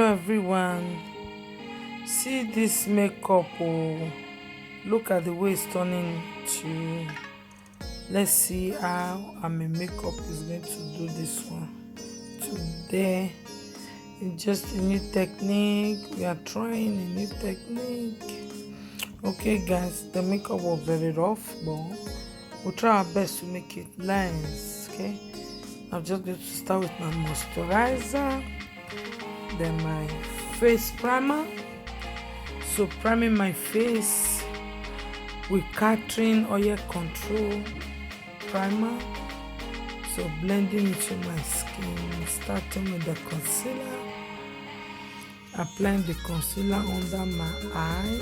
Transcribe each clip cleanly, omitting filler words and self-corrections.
Hello everyone. See this makeup. Oh, look at the way it's turning to. Let's see how my makeup is going to do this one today. It's just a new technique. We are trying a new technique. Okay, guys, the makeup was very rough, but we'll try our best to make it nice. Okay, I'm just going to start with my moisturizer, then my face primer. So priming my face with Catherine Oil Control primer. So blending into my skin, starting with the concealer, applying the concealer under my eye.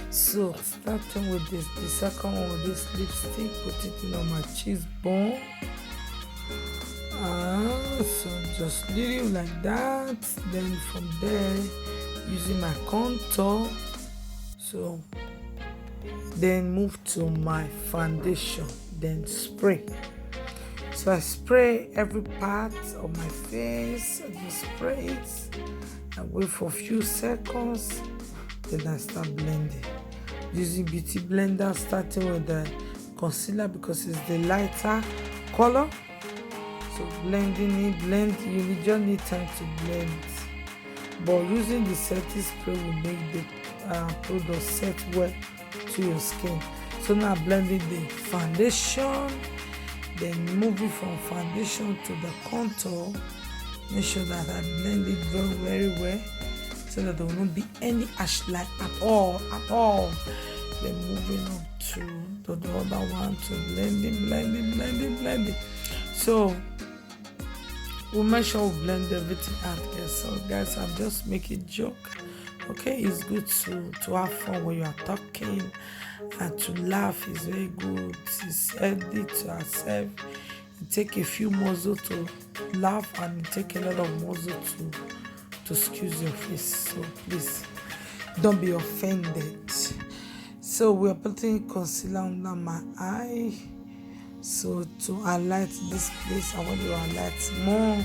So starting with this, the second one with this lipstick, put it in on my cheekbone. So just little like that. Then from there, using my contour. So then move to my foundation, then spray. So I spray every part of my face. I just spray it. I wait for a few seconds. Then I start blending. Using beauty blender, starting with the concealer because it's the lighter color. So blending it, you just need time to blend. But using the setting spray will make the product set well to your skin. So now blending the foundation, then moving from foundation to the contour. Make sure that I blend it very well so that there will not be any ash line at all. Then moving up to the other one to blending. So we'll make sure we blend everything out, guys. So guys, I'm just making joke. Okay, it's good to have fun when you are talking, and to laugh is very good. It's healthy to ourselves. It take a few muscles to laugh, and it take a lot of muscles to excuse your face. So please don't be offended. So we are putting concealer under my eye. So to highlight this place, I want to highlight more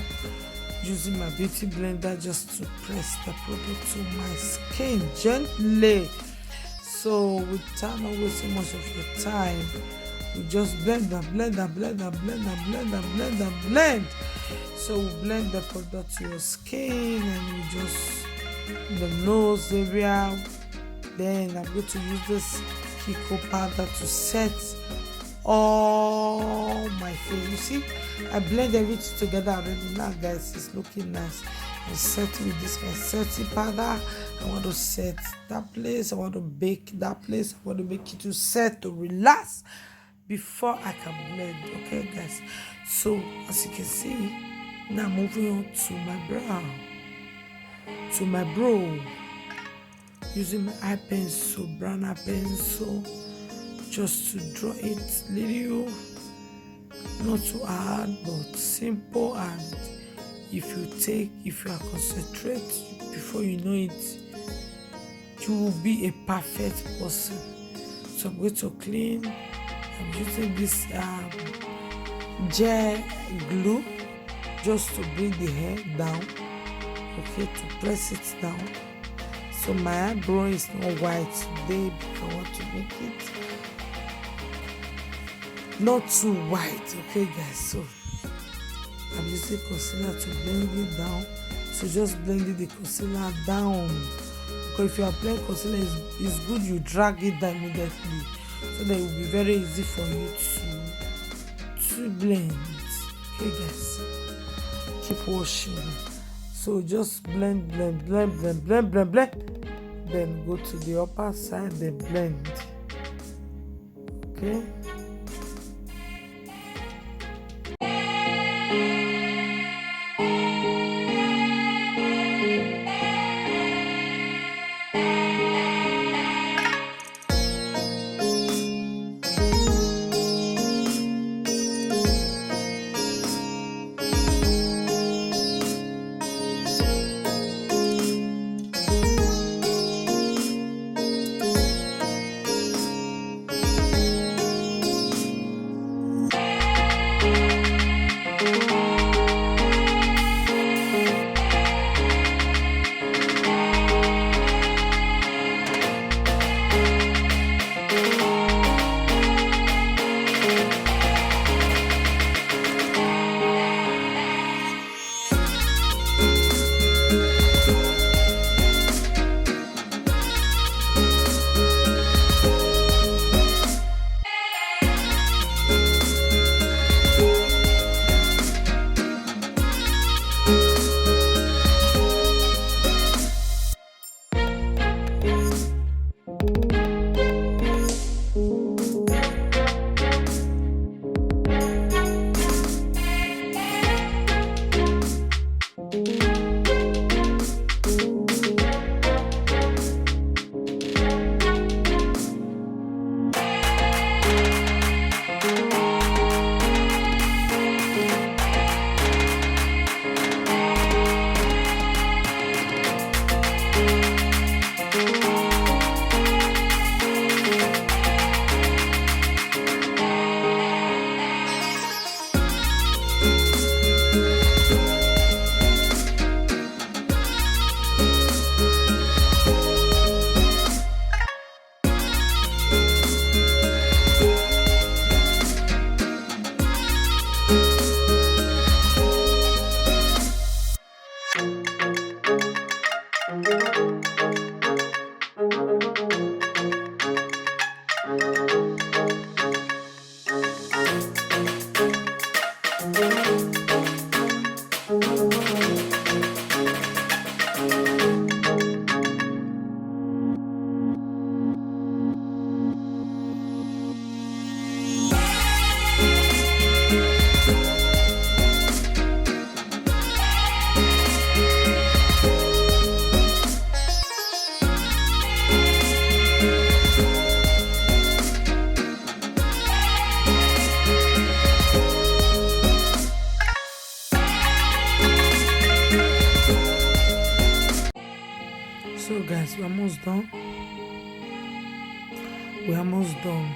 using my beauty blender just to press the product to my skin gently. So without not wasting much of your time, we just blend. So we blend the product to your skin, and we just the nose area. Then I'm going to use this Kiko powder to set all my face. You see, I blend everything together already. Now guys, it's looking nice. I'm setting with this my setting powder. I want to set that place. I want to bake that place. I want to make it to set, to relax before I can blend. Okay guys, so as you can see, now moving on to my brow, using my eye pencil, brown eye pencil, just to draw it little, not too hard but simple. And if you are concentrate, before you know it, you will be a perfect person. So I'm going to clean. I'm using this gel glue just to bring the hair down, okay, to press it down. So my eyebrow is not white today because I want to make it not too white. Okay guys, so I'm using concealer to blend it down. So just blending the concealer down, because if you apply concealer, it's good you drag it down immediately, so that it will be very easy for you to blend. Okay guys, keep washing. So just blend, then go to the upper side, then blend. Okay. done. We're almost done.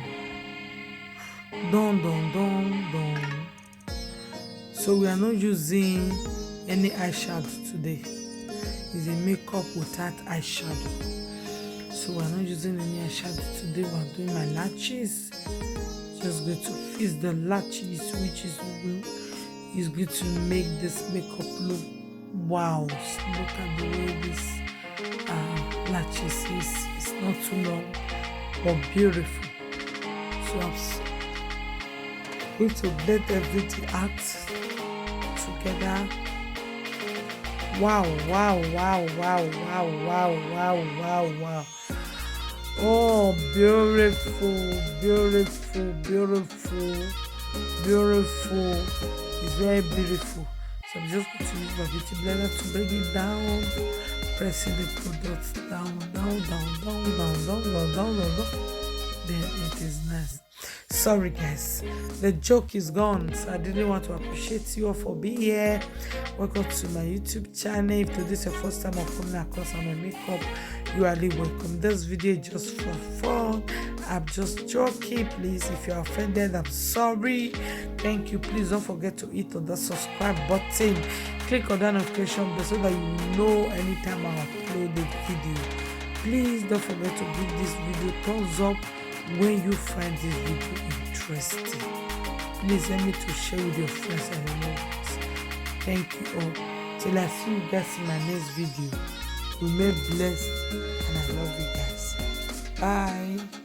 Done. So we are not using any eyeshadow today. It's a makeup without eyeshadow. So we're not using any eyeshadow today. We're doing my lashes. Just going to fix the lashes, which is going to make this makeup look wow. Look at the way this lashes is. It's not too long but beautiful. So I'm going to blend everything out together. Wow. Oh, beautiful. It's very beautiful. So I'm just going to use my beauty blender to bring it down, pressing the products down. Then it is nice. Sorry guys, the joke is gone, so I didn't want to appreciate you all for being here. Welcome to my YouTube channel. If this is your first time of coming across on my makeup, you are really welcome. This video is just for fun. I'm just joking. Please, if you're offended, I'm sorry. Thank you. Please don't forget to hit on the subscribe button. Click on that notification bell so that you know anytime I upload a video. Please don't forget to give this video thumbs up when you find this video interesting. Please help me to share with your friends and relatives. Thank you all. Till I see you guys in my next video. Remain blessed and I love you guys. Bye.